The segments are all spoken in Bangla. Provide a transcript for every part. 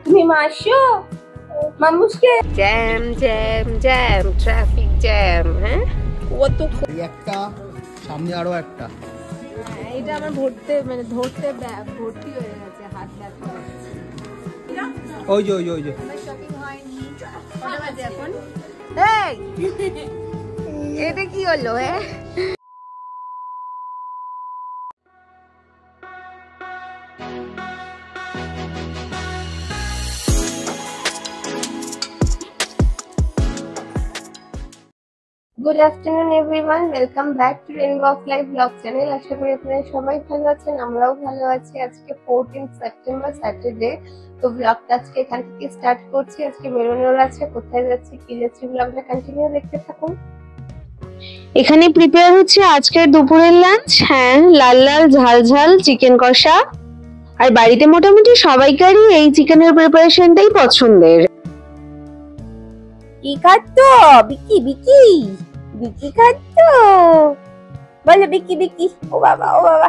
তুমি মাসো মামুসকে jam jam jam traffic jam. হ্যাঁ কত একটা সামনে আরো একটা। এটা আমার ধরতে ভর্তি হয়ে গেছে, হাত ব্যথা হচ্ছে। ওই যে ওই যে ওই যে শপিং হয়নি। কটা বাজে এখন? এটা কি হলো? Good afternoon everyone, welcome back to Rainbow of Life blog channel. আশা করি আপনারা সবাই ভালো আছেন, আমরাও ভালো আছি। আজকে 14 সেপ্টেম্বর স্যাটারডে। তো ব্লগটা আজকে এখান থেকে স্টার্ট করছি। আজকে বেরোনোর আছে, কোথায় যাচ্ছি কি যাচ্ছি ব্লগটা কন্টিনিউ দেখতে থাকুন। এখানে প্রিপেয়ার হচ্ছে আজকের দুপুরের লাঞ্চ। হ্যাঁ, লাল লাল ঝাল ঝাল চিকেন কষা। আর বাড়িতে মোটামুটি সবাইকারই এই চিকেনের প্রিপারেশনটাই পছন্দের। কি খাচ্ছ বিকি? বিকি বিকি খাচ্ছ? বলে বিকি বিকি। ও বাবা ও বাবা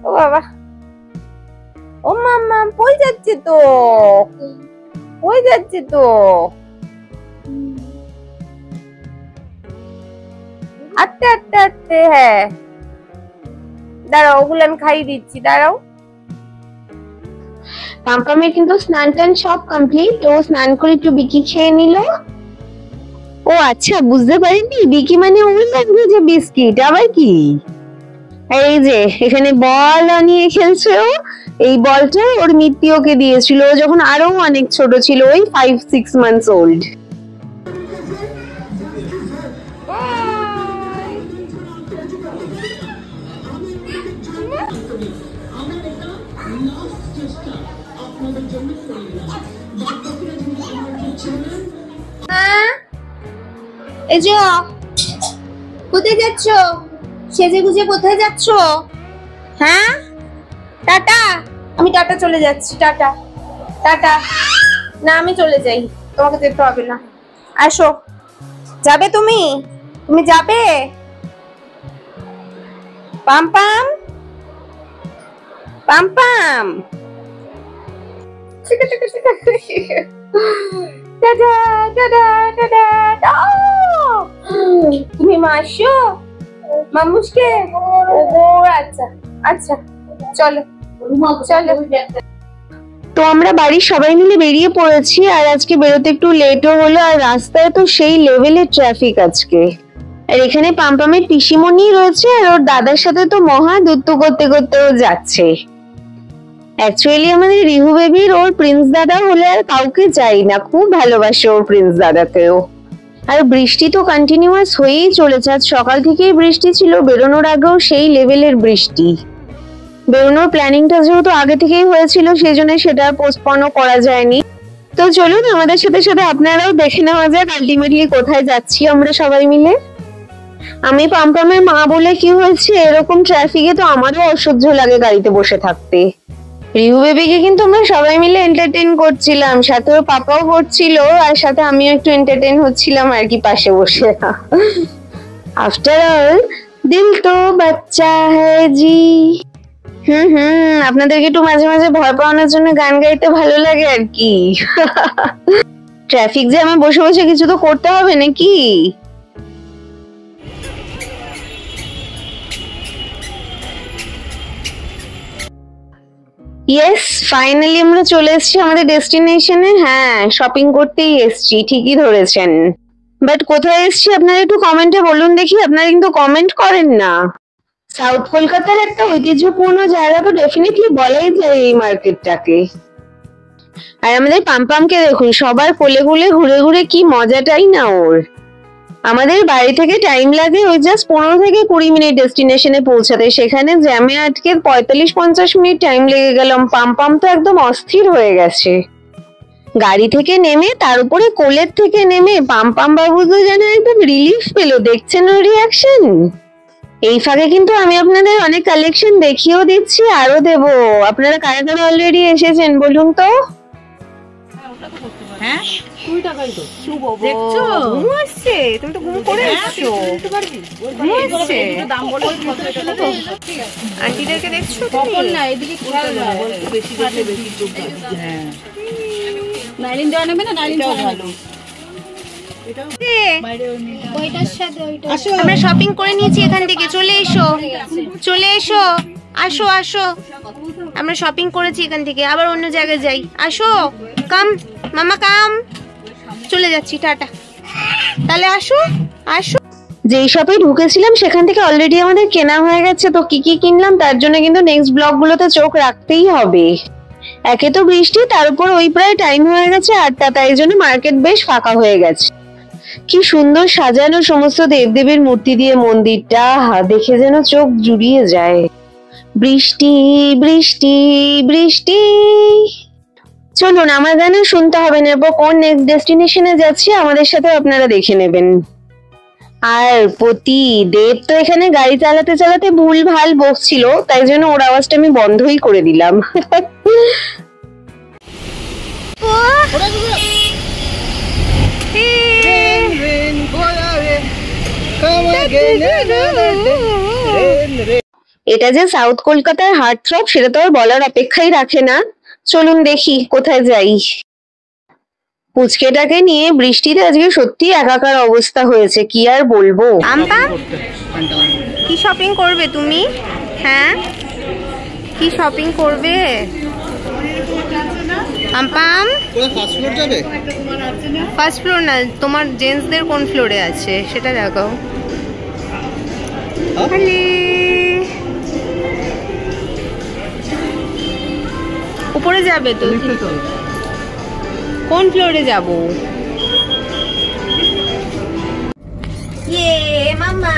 ও বাবা, ও মাম্মা পড়ে যাচ্ছে তো, পড়ে যাচ্ছে তো। আটতে আটতে আটতে। হ্যাঁ দাঁড়াও, ওগুলো আমি খাইয়ে দিচ্ছি, দাঁড়াও। পাম্পামের কিন্তু স্নান টান সব কমপ্লিট। ও স্নান করে একটু বিকি খেয়ে নিল। ও আচ্ছা, বুঝতে পারিনি বিকি মানে ওই ল্যাঙ্গুয়েজে বিস্কিট আবার কি। এই যে এখানে বল নিয়ে খেলছে ও। এই বলটা ওর মিত্তি ওকে দিয়েছিল যখন আরো অনেক ছোট ছিল, ওই 5-6 মান্থস ওল্ড। এই যে কোথায় যাচ্ছ? সেজে গুজে কোথায় যাচ্ছ? হ্যাঁ টাটা। আমি টাটা চলে যাচ্ছি, টাটা টাটা। না আমি চলে যাই, তোমাকে যেতে হবে না। আসো। যাবে তুমি? তুমি যাবে? পাম পাম পাম পাম। ঠিক আছে ঠিক আছে। Tata tata tata. তুমি মাসো মামুসকে? ও আচ্ছা আচ্ছা, চলো চলো। তো আমরা বাড়ির সবাই মিলে বেরিয়ে পড়েছি। আর আজকে বেরোতে একটু লেটও হলো, আর রাস্তায় তো সেই লেভেলের ট্রাফিক আজকে। আর এখানে পাম্পামের পিসিমণি রয়েছে, আর ওর দাদার সাথে তো মহা দুত্তু করতে করতেও যাচ্ছে। অ্যাকচুয়ালি আমাদের রিহু বেবির ওর প্রিন্স দাদা হলে আর কাউকে চাই না, খুব ভালোবাসে ওর প্রিন্স দাদাকেও। আর বৃষ্টি তো কন্টিনিউয়াস হয়েই চলেছে, আজ সকাল থেকেই বৃষ্টি ছিল, বেরোনোর আগেও সেই লেভেলের বৃষ্টি। বেরোনোর প্ল্যানিংটা যেহেতু আগে থেকেই হয়েছিল, সেই জন্য সেটা পোস্টপনও করা যায়নি। তো চলুন আমাদের সাথে সাথে আপনারাও দেখে নেওয়া যাক আলটিমেটলি কোথায় যাচ্ছি আমরা সবাই মিলে। আমি পাম্পামের মা বলে কি হয়েছে, এরকম ট্রাফিকে তো আমারও অসহ্য লাগে গাড়িতে বসে থাকতে। রিহু বেবিকে কিন্তু আমরা সবাই মিলে এন্টারটেইন করছিলাম, সাথে ওর পাপাও করছিল, আর সাথে আমিও একটু এন্টারটেইন হচ্ছিলাম আর কি পাশে বসে। আফটার অল দিল তো বাচ্চা হ্যায় জি। আপনাদেরকে একটু মাঝে মাঝে ভয় পাওয়ানোর জন্য গান গাইতে ভালো লাগে আর কি। ট্রাফিক জ্যামে বসে বসে কিছু তো করতে হবে নাকি। ইয়েস, ফাইনালি আমরা চলে এসেছি আমাদের ডেস্টিনেশনে। হ্যাঁ, শপিং করতেই এসেছি, ঠিকই ধরেছেন। বাট কোথায় এসেছি আপনারা একটু কমেন্টে বলুন দেখি, আপনারা কিন্তু কমেন্ট করেন না। সাউথ কলকাতার একটা ঐতিহ্যপূর্ণ জায়গা তো ডেফিনেটলি বলাই যায় এই মার্কেটটাকে। আর আমাদের পাম্পামকে দেখুন, সবার কোলে কোলে ঘুরে ঘুরে কি মজাটাই না ওর। আমাদের বাড়ি থেকে টাইম লাগে ওই জাস্ট 15 থেকে 20 মিনিট ডেস্টিনেশনে পৌঁছাতে, সেখানে জ্যামে আটকে 45-50 মিনিট টাইম লেগে গেল। পাম্পাম তো একদম অস্থির হয়ে গেছে। গাড়ি থেকে নেমে, তার উপরে কোলের থেকে নেমে পাম্পাম বাবু তো যেন একদম রিলিফ পেলো। দেখছেন ওর রিয়াকশন। এই ফাঁকে কিন্তু আমি আপনাদের অনেক কালেকশন দেখিয়েও দিচ্ছি, আরো দেব। আপনারা কারা কারা অলরেডি এসেছেন বলুন তো। হ্যাঁ দেখছো ঘুমো আসছে, তুমি তো ঘুম করে এসছো। ঘুমো আসছে আন্টিদেরকে দেখছো তুমি? না এদিকে বেশি দেখলে বেশি চোখ কাটবে। হ্যাঁ নাইলিন দেওয়া নেবে না, নাইলিন ভালো। আমরা শপিং করে নিয়েছি এখান থেকে, চলে এসো চলে এসো, আসো আসো, আমরা শপিং করেছি এখান থেকে, আবার অন্য জায়গায় যাই, আসো কাম মামা কাম, চলে যাচ্ছি, টাটা, তাহলে আসো আসো। যেই শপে ঢুকেছিলাম সেখান থেকে অলরেডি আমাদের কেনা হয়ে গেছে, তো কি কি কিনলাম তার জন্য কিন্তু নেক্সট ব্লগগুলোতে চোখ রাখতেই হবে। একে তো বৃষ্টি, তার উপর ওই প্রায় টাইম হয়ে গেছে 8টা, তাই জন্য মার্কেট বেশ ফাঁকা হয়ে গেছে। কি সুন্দর সাজানো সমস্ত দেবদেবীর মূর্তি দিয়ে মন্দিরটা, দেখে যেন চোখ জুড়িয়ে যায়। বৃষ্টি বৃষ্টি বৃষ্টি। চলুন আমার গানে শুনতে হবে না, এরপর কোন নেক্সট ডেস্টিনেশনে যাচ্ছি আমাদের সাথে আপনারা দেখে নেবেন। আর প্রতি দেব তো এখানে গাড়ি চালাতে চালাতে ভুল ভাল বকছিল, তাই জন্য ওর আওয়াজটা আমি বন্ধই করে দিলাম। এটা যে সাউথ কলকাতার হার্ট থ্রব সেটা তো আর বলার অপেক্ষাই রাখে না। চলুন দেখি কোথায় যাই। পুচকেটাকে নিয়ে বৃষ্টিতে আজকে সত্যি একাকার অবস্থা হয়েছে, কি আর বলবো। আমপা কি শপিং করবে তুমি? হ্যাঁ কি শপিং করবে আমপাম? ফার্স্ট ফ্লোর যাবে? ফার্স্ট ফ্লোর না, তোমার জেন্টসদের কোন ফ্লোরে আছে সেটা দেখাও। উপরে যাবে তো? কোন ফ্লোরে যাব? ইয়ে মামা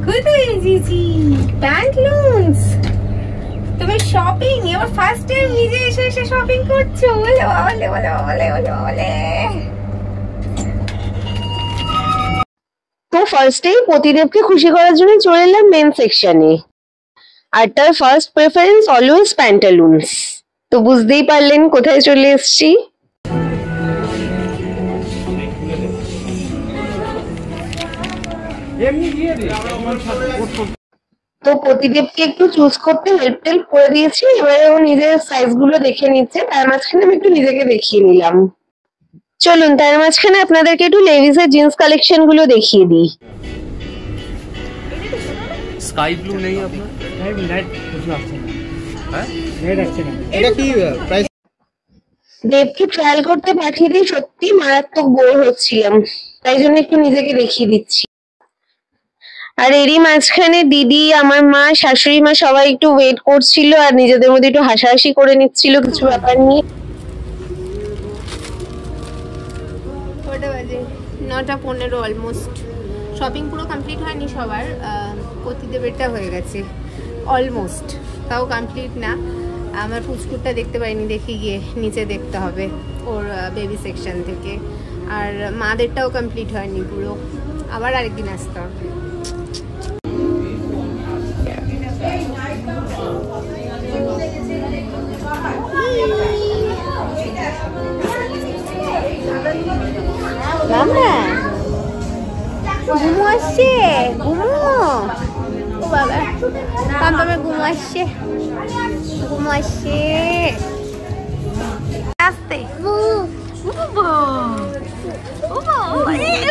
কোথায় এসেছি? প্যান্টলুন্স, তোমার শপিং এবার ফার্স্ট টাইম নিজে এসে এসে শপিং করছো? বলে বলে বলে বলে বলে বলে। তো ফার্স্টেই প্রতিদেবকে খুশি করার জন্য চলে এলাম মেন সেকশনে, আর তার ফার্স্ট প্রেফারেন্স অলওয়েজ প্যান্টালুনস। তো বুঝতেই পারলেন কোথায় চলে এসেছি। তো প্রতিদেবকে একটু চুজ করতে হেল্প করে দিয়েছি, এবারে ও নিজের সাইজ গুলো দেখে নিচ্ছে, তার মাঝখানে আমি একটু নিজেকে দেখিয়ে নিলাম। চলুন তার মাঝখানে আপনাদেরকে একটু লেভিসের জিন্স কালেকশন গুলো দেখিয়ে দিই। স্কাই ব্লু নেই আপনার? এটা কি প্রাইস? দেবকে ট্রায়াল করতে পাঠিয়ে দিয়ে সত্যি মারাত্মক বোর হচ্ছিলাম, তাই জন্য একটু নিজেকে দেখিয়ে দিচ্ছি। আর এরই মাঝখানে দিদি, আমার মা, শাশুড়ি মা সবাই একটু ওয়েট করছিল আর নিজেদের মধ্যে একটু হাসাহাসি করে নিচ্ছিল কিছু ব্যাপার নিয়ে। কটা বাজে? 9:15 অলমোস্ট। শপিং পুরো কমপ্লিট হয়নি সবার, প্রতিদেবেরটা হয়ে গেছে অলমোস্ট, তাও কমপ্লিট না। আমার পুচকুরটা দেখতে পাইনি, দেখে গিয়ে নিচে দেখতে হবে ওর বেবি সেকশন থেকে। আর মাদেরটাও কমপ্লিট হয়নি পুরো, আবার আরেকদিন আসতে হবে। ঘুমো আসছে, ঘুমো, ও বাবা পাম্পামে ঘুমো আসছে, ঘুমো আসছে। আস্তে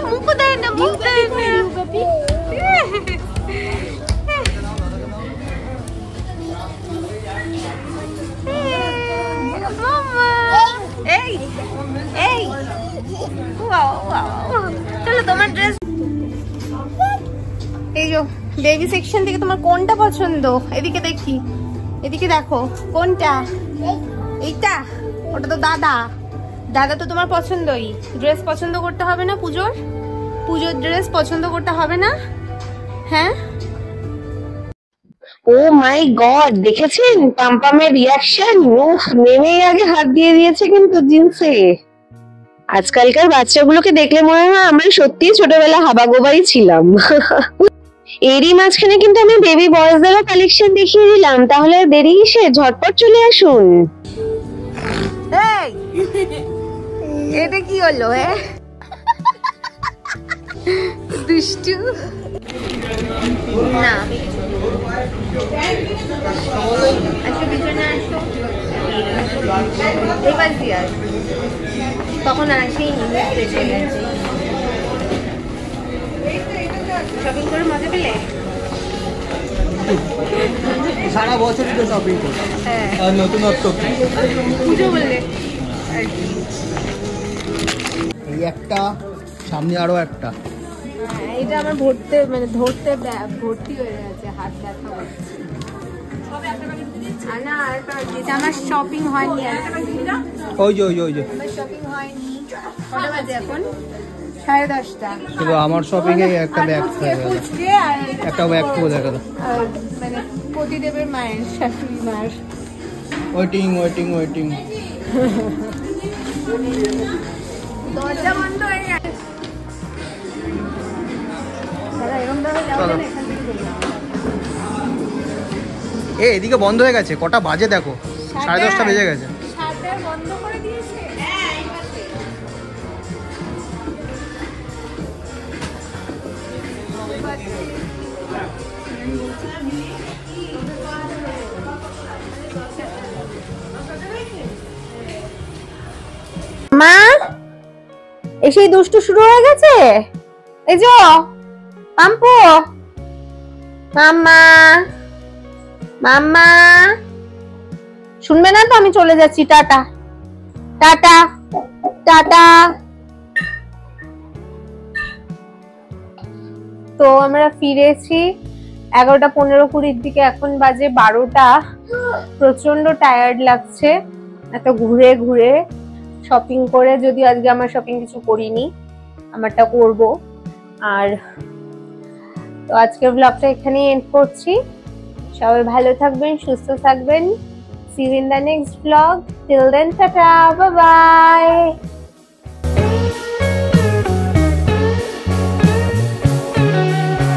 মুখ দেয় না, মুখ দেয় না। এই এই চলো তোমার ড্রেস। এই যে বেবি সেকশন থেকে তোমার কোনটা পছন্দ? এদিকে দেখি, এদিকে দেখো কোনটা? এইটা? ওটা তো দাদা, দাদা তো তোমার পছন্দই। ড্রেস পছন্দ করতে হবে না? পুজোর ড্রেস পছন্দ করতে হবে না? হ্যাঁ। ও মাই গড, দেখেছেন পাম্পামের রিয়াকশন? নেমেই আগে হাত দিয়ে দিয়েছে কিন্তু জিন্সে। আজকালকার বাচ্চাগুলোকে দেখলে মনে হয় আমরা সত্যি ছোটবেলা হাবাগোবাই ছিলাম। এরই মাঝখানে কিন্তু আমি বেবি বয়েজদেরও কালেকশন দেখিয়ে দিলাম, তাহলে দেরি কিসে, ঝটপট চলে আসুন। এটা কি হলো দুষ্টু না আসো পিছনে আসো এবার দিয়ে আস তখন আসেই শপিং করে মজা পেলে সারা বছর তো শপিং করি আর নতুনত্ব পুজো বললে এই একটা সামনে আরো একটা এটা আমার ধরতে ভর্তি হয়ে গেছে হাত ব্যথা হচ্ছে না এটা আমার শপিং হয়নি ওই যে আমার শপিং হয়নি কটা বাজে এখন 10:30 শুধু আমার শপিং এ একটা ব্যাগ পুচকে আর একটা ব্যাগ খুলে গেল আর মানে প্রতিদেবের মায়ের শাশুড়ি মায়ের ওয়েটিং দরজা বন্ধ হয়ে গেছে এরকম ভাবে যাবো না এখান থেকে এদিকে বন্ধ হয়ে গেছে কটা বাজে দেখো 10:30 বেজে গেছে শাটার বন্ধ করে দিয়েছে মা এসেই দুষ্টু শুরু হয়ে গেছে এই যে পাম্পু মাম্মা মাম্মা শুনবে না তো আমি চলে যাচ্ছি টাটা টাটা টাটা তো আমরা ফিরেছি 11:15-20 দিকে এখন বাজে 12টা প্রচন্ড টায়ার্ড লাগছে এত ঘুরে ঘুরে শপিং করে যদিও আজকে আমার শপিং কিছু করিনি আমারটা করব আর তো আজকের ব্লগটা এখানেই এন্ড করছি সবাই ভালো থাকবেন সুস্থ থাকবেন see you in the next vlog till then tata bye bye